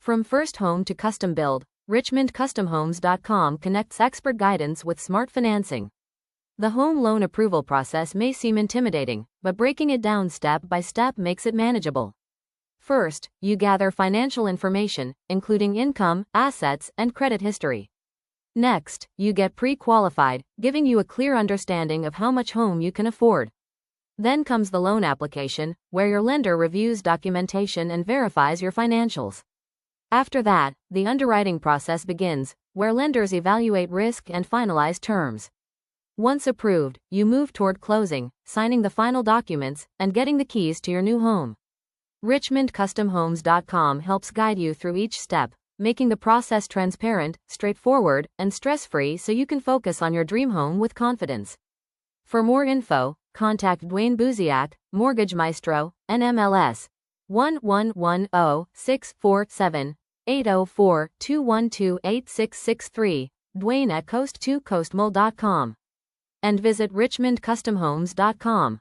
From first home to custom build, RichmondCustomHomes.com connects expert guidance with smart financing. The home loan approval process may seem intimidating, but breaking it down step by step makes it manageable. First, you gather financial information, including income, assets, and credit history. Next, you get pre-qualified, giving you a clear understanding of how much home you can afford. Then comes the loan application, where your lender reviews documentation and verifies your financials. After that, the underwriting process begins, where lenders evaluate risk and finalize terms. Once approved, you move toward closing, signing the final documents, and getting the keys to your new home. RichmondCustomHomes.com helps guide you through each step, making the process transparent, straightforward, and stress-free so you can focus on your dream home with confidence. For more info, contact Dwayne Buziak, Mortgage Maestro, NMLS 1110647-804-212-8663, Dwayne at coast2coastmall.com. And visit RichmondCustomHomes.com.